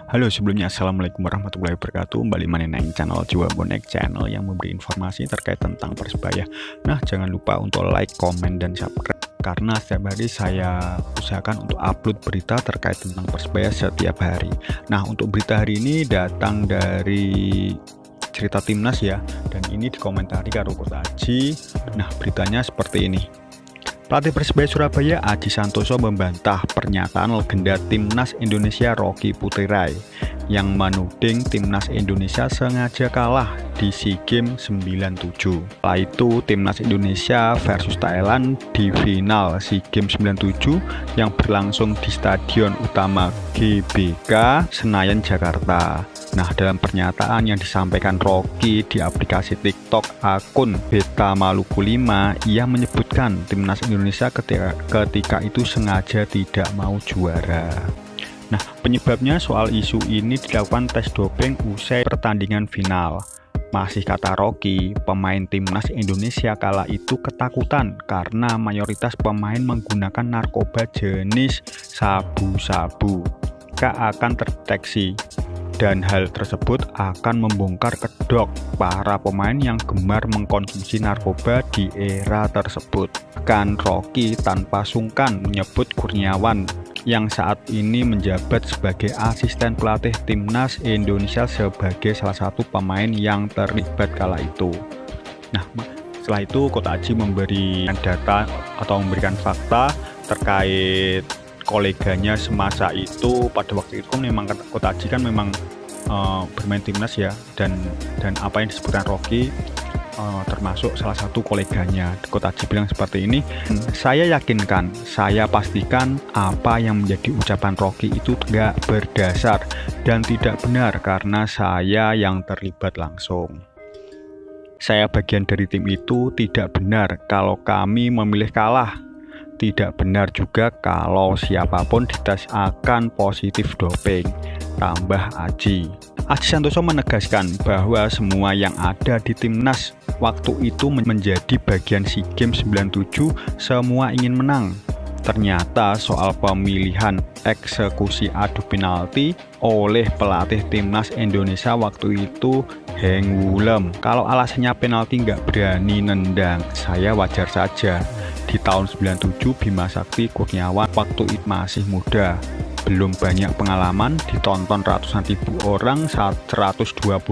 Halo, sebelumnya Assalamualaikum warahmatullahi wabarakatuh. Kembali mana neng channel Jiwa Bonek, channel yang memberi informasi terkait tentang Persebaya. Nah, jangan lupa untuk like, komen, dan subscribe, karena setiap hari saya usahakan untuk upload berita terkait tentang Persebaya setiap hari. Nah, untuk berita hari ini datang dari cerita timnas ya, dan ini dikomentari karo Coach Aji. Nah, beritanya seperti ini. Pelatih Persebaya Surabaya Aji Santoso membantah pernyataan legenda Timnas Indonesia Rocky Putrerai yang menuding Timnas Indonesia sengaja kalah di SEA Games 97. Setelah itu, Timnas Indonesia versus Thailand di final SEA Games 97 yang berlangsung di Stadion Utama GBK Senayan, Jakarta. Nah, dalam pernyataan yang disampaikan Rocky di aplikasi TikTok akun Beta Maluku 5, ia menyebutkan Timnas Indonesia ketika itu sengaja tidak mau juara. Nah, penyebabnya soal isu ini dilakukan tes doping usai pertandingan final. Masih kata Rocky, pemain Timnas Indonesia kala itu ketakutan karena mayoritas pemain menggunakan narkoba jenis sabu-sabu. Akan terdeteksi. Dan hal tersebut akan membongkar kedok para pemain yang gemar mengkonsumsi narkoba di era tersebut. Kan Rocky tanpa sungkan menyebut Kurniawan yang saat ini menjabat sebagai asisten pelatih Timnas Indonesia sebagai salah satu pemain yang terlibat kala itu. Nah, setelah itu Coach Aji memberi data atau memberikan fakta terkait koleganya semasa itu. Pada waktu itu memang Coach Aji kan memang bermain timnas ya, dan apa yang disebutkan Rocky termasuk salah satu koleganya. Coach Aji bilang seperti ini, saya yakinkan, saya pastikan apa yang menjadi ucapan Rocky itu tidak berdasar dan tidak benar karena saya yang terlibat langsung. Saya bagian dari tim itu, tidak benar kalau kami memilih kalah. Tidak benar juga kalau siapapun dites akan positif doping, tambah Aji. Aji Santoso menegaskan bahwa semua yang ada di timnas waktu itu menjadi bagian SEA Games 97, semua ingin menang. Ternyata soal pemilihan eksekusi adu penalti oleh pelatih timnas Indonesia waktu itu Heng Wulem. Kalau alasannya penalti nggak berani nendang, saya wajar saja. Di tahun 97 Bima Sakti Kurniawan waktu itu masih muda, belum banyak pengalaman, ditonton ratusan ribu orang, 125.000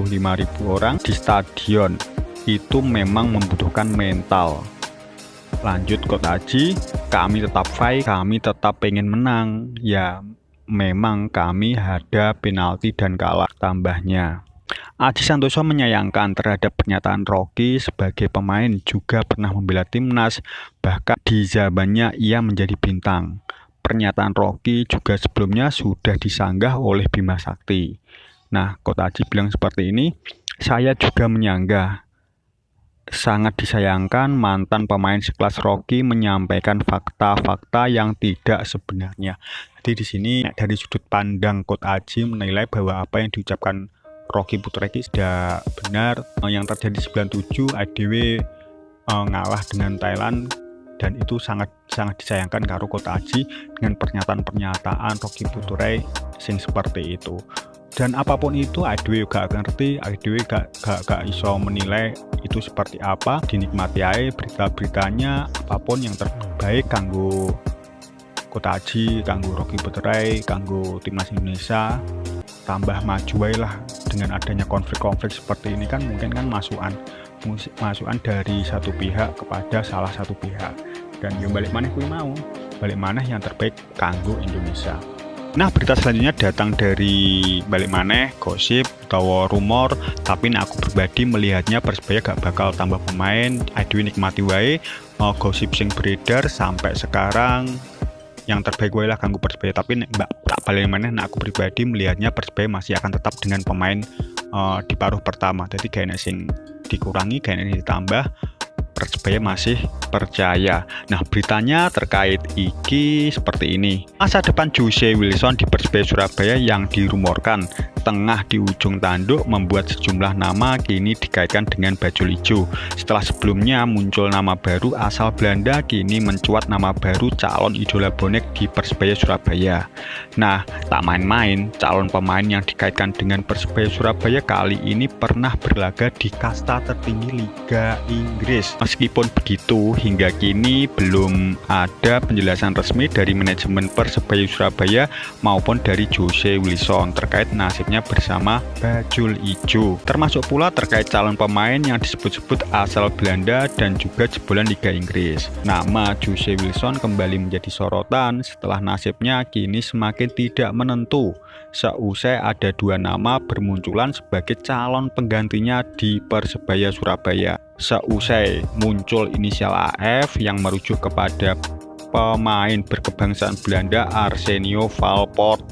orang di stadion. Itu memang membutuhkan mental. Lanjut Coach Aji, kami tetap fight, kami tetap pengen menang. Ya, memang kami ada penalti dan kalah, tambahnya. Aji Santoso menyayangkan terhadap pernyataan Rocky sebagai pemain juga pernah membela timnas, bahkan di zamannya ia menjadi bintang. Pernyataan Rocky juga sebelumnya sudah disanggah oleh Bima Sakti. Nah, Coach Aji bilang seperti ini, saya juga menyanggah. Sangat disayangkan mantan pemain sekelas Rocky menyampaikan fakta-fakta yang tidak sebenarnya. Jadi di sini dari sudut pandang Coach Aji menilai bahwa apa yang diucapkan Rocky Putrerai tidak benar. Yang terjadi 97 IDW ngalah dengan Thailand, dan itu sangat disayangkan karo Coach Aji dengan pernyataan Rocky Putrerai sing seperti itu. Dan apapun itu IDW gak ngerti, IDW gak iso menilai itu seperti apa. Dinikmati aja berita-beritanya, apapun yang terbaik kanggo Coach Aji, kanggo Rocky Putrerai, kanggo Timnas Indonesia. Tambah maju lah dengan adanya konflik-konflik seperti ini, kan mungkin kan masukan dari satu pihak kepada salah satu pihak, dan yang balik maneh yang terbaik kanggo Indonesia. Nah, berita selanjutnya datang dari balik maneh gosip atau rumor, tapi aku pribadi melihatnya Persebaya gak bakal tambah pemain. IDW nikmati wae gosip sing beredar sampai sekarang. Yang terbaik gue lah kanggo Persebaya, tapi tak balik maneh, aku pribadi melihatnya Persebaya masih akan tetap dengan pemain di paruh pertama. Jadi kayaknya sing dikurangi, kayaknya ditambah, Persebaya masih percaya. Nah, beritanya terkait iki seperti ini. Masa depan Jose Wilson di Persebaya Surabaya yang dirumorkan tengah di ujung tanduk membuat sejumlah nama kini dikaitkan dengan bajul ijo. Setelah sebelumnya muncul nama baru asal Belanda, kini mencuat nama baru calon idola bonek di Persebaya Surabaya. Nah, tak main-main, calon pemain yang dikaitkan dengan Persebaya Surabaya kali ini pernah berlaga di kasta tertinggi Liga Inggris. Meskipun begitu, hingga kini belum ada penjelasan resmi dari manajemen Persebaya Surabaya maupun dari Jose Wilson terkait nasibnya bersama bajul ijo. Termasuk pula terkait calon pemain yang disebut-sebut asal Belanda dan juga jebolan Liga Inggris. Nama Jose Wilson kembali menjadi sorotan setelah nasibnya kini semakin tidak menentu. Seusai ada dua nama bermunculan sebagai calon penggantinya di Persebaya Surabaya. Seusai muncul inisial AF yang merujuk kepada pemain berkebangsaan Belanda Arsenio Valport.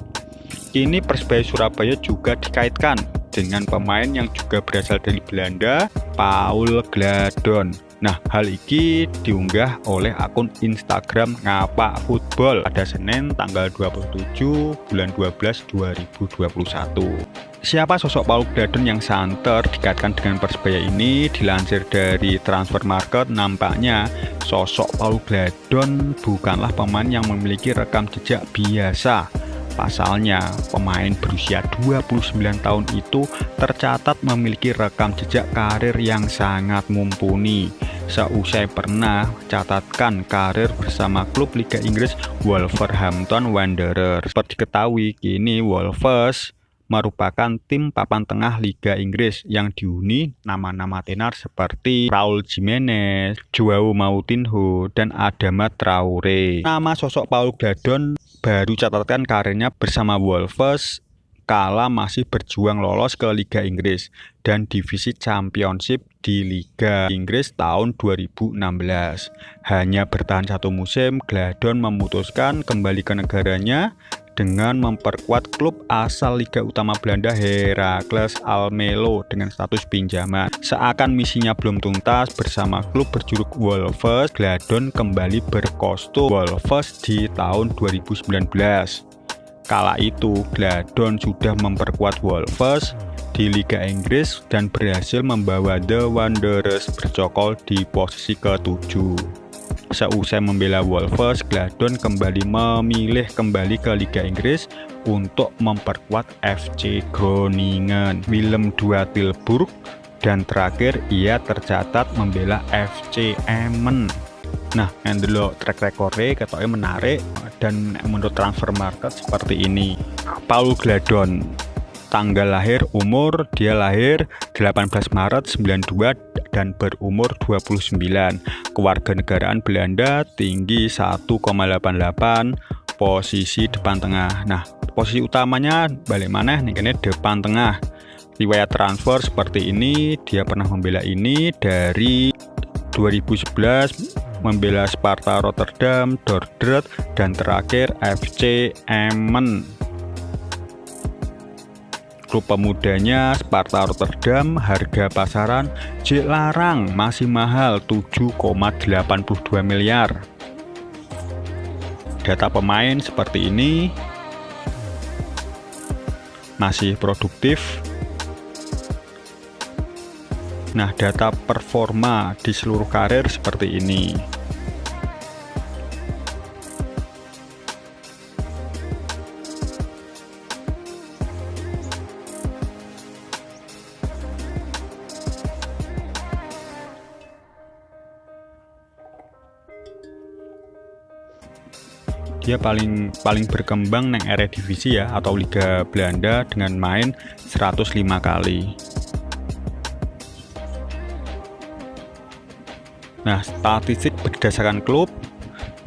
Kini Persebaya Surabaya juga dikaitkan dengan pemain yang juga berasal dari Belanda, Paul Gladon. Nah, hal ini diunggah oleh akun Instagram Ngapa Football pada Senin tanggal 27 bulan 12 2021. Siapa sosok Paul Gladon yang santer dikaitkan dengan Persebaya ini? Dilansir dari Transfer Market, nampaknya sosok Paul Gladon bukanlah pemain yang memiliki rekam jejak biasa. Pasalnya, pemain berusia 29 tahun itu tercatat memiliki rekam jejak karir yang sangat mumpuni. Seusai pernah catatkan karir bersama klub Liga Inggris Wolverhampton Wanderers. Seperti diketahui, kini Wolves merupakan tim papan tengah Liga Inggris yang dihuni nama-nama tenar seperti Raul Jimenez, Joao Moutinho, dan Adama Traore. Nama sosok Paul Gladon baru catatkan karirnya bersama Wolves kala masih berjuang lolos ke Liga Inggris dan divisi Championship di Liga Inggris tahun 2016. Hanya bertahan satu musim, Gladon memutuskan kembali ke negaranya dengan memperkuat klub asal Liga Utama Belanda Heracles Almelo dengan status pinjaman. Seakan misinya belum tuntas bersama klub berjuluk Wolves, Gladon kembali berkostum Wolves di tahun 2019. Kala itu, Gladon sudah memperkuat Wolves di Liga Inggris dan berhasil membawa The Wanderers bercokol di posisi ke-7. Seusai membela Wolves, Gladon kembali memilih kembali ke Liga Inggris untuk memperkuat FC Groningen, Willem II Tilburg, dan terakhir ia tercatat membela FC Emmen. Nah, yang dulu track recordnya katanya menarik dan menurut Transfer Market seperti ini. Paul Gladon, tanggal lahir, umur, dia lahir 18 Maret 92 dan berumur 29. Kewarganegaraan Belanda, tinggi 1,88, posisi depan tengah. Nah, posisi utamanya balik mana nih, kan depan tengah. Riwayat transfer seperti ini, dia pernah membela ini dari 2011 membela Sparta Rotterdam, Dordrecht, dan terakhir FC Emmen. Klub pemudanya Sparta Rotterdam, harga pasaran J larang masih mahal 7,82 miliar. Data pemain seperti ini, masih produktif. Nah, data performa di seluruh karir seperti ini. Dia paling berkembang neng Eredivisie ya, atau Liga Belanda dengan main 105 kali. Nah, statistik berdasarkan klub,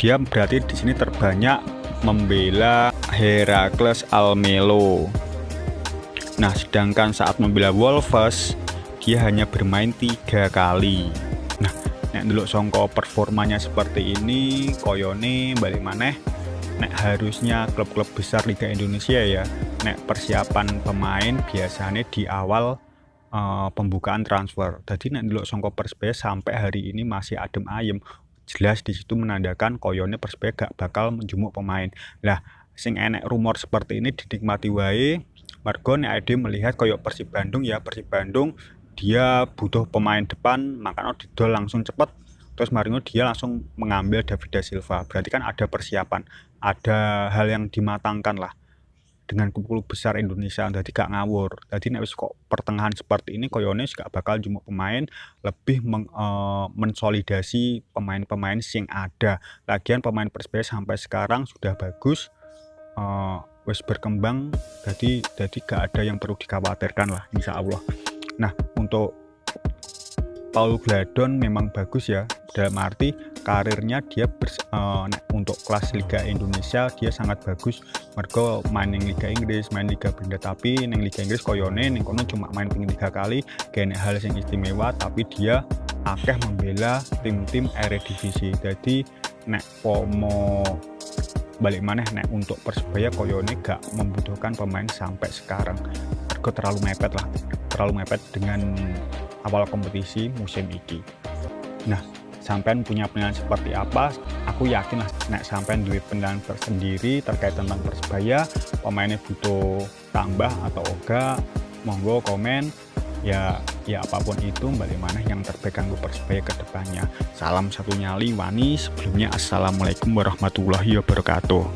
dia berarti di sini terbanyak membela Heracles Almelo. Nah, sedangkan saat membela Wolves, dia hanya bermain 3 kali. Nah, nek ndelok songko performanya seperti ini, koyone balik maneh. Nek harusnya klub-klub besar Liga Indonesia ya, nek persiapan pemain biasanya di awal pembukaan transfer. Jadi nek ndelok songko Persebaya sampai hari ini masih adem ayem. Jelas di situ menandakan koyone Persebaya gak bakal menjumuk pemain. Lah, sing enek rumor seperti ini dinikmati wae, Margo nek ade melihat koyo Persib Bandung ya, Persib Bandung dia butuh pemain depan, makanya didol langsung cepet. Terus Marinho dia langsung mengambil David Silva. Berarti kan ada persiapan, ada hal yang dimatangkan lah dengan klub besar Indonesia. Jadi gak ngawur. Jadi nek wis kok pertengahan seperti ini koyone gak bakal jumuk pemain, lebih mensolidasi pemain-pemain sing ada. Lagian pemain Persebaya sampai sekarang sudah bagus. Wis berkembang, jadi gak ada yang perlu dikhawatirkan lah, insya Allah. Nah, untuk Paul Gladon memang bagus ya, dalam arti karirnya dia untuk kelas Liga Indonesia dia sangat bagus. Mergo main ning Liga Inggris, main Liga Belanda, tapi ning Liga Inggris koyone ning kono cuma main ping 3 kali, kene hal yang istimewa, tapi dia akeh membela tim-tim Eredivisie. Jadi nek pomo balik maneh nek untuk Persebaya koyone gak membutuhkan pemain sampai sekarang. Mergo terlalu mepet dengan awal kompetisi musim ini. Nah, sampean punya penilaian seperti apa? Aku yakin lah nek sampean duwe penilaian tersendiri terkait tentang Persebaya, pemainnya butuh tambah atau enggak, monggo komen. Ya apapun itu, bagaimana yang terbaik kanggo Persebaya ke depannya. Salam satu nyali Wani, sebelumnya assalamualaikum warahmatullahi wabarakatuh.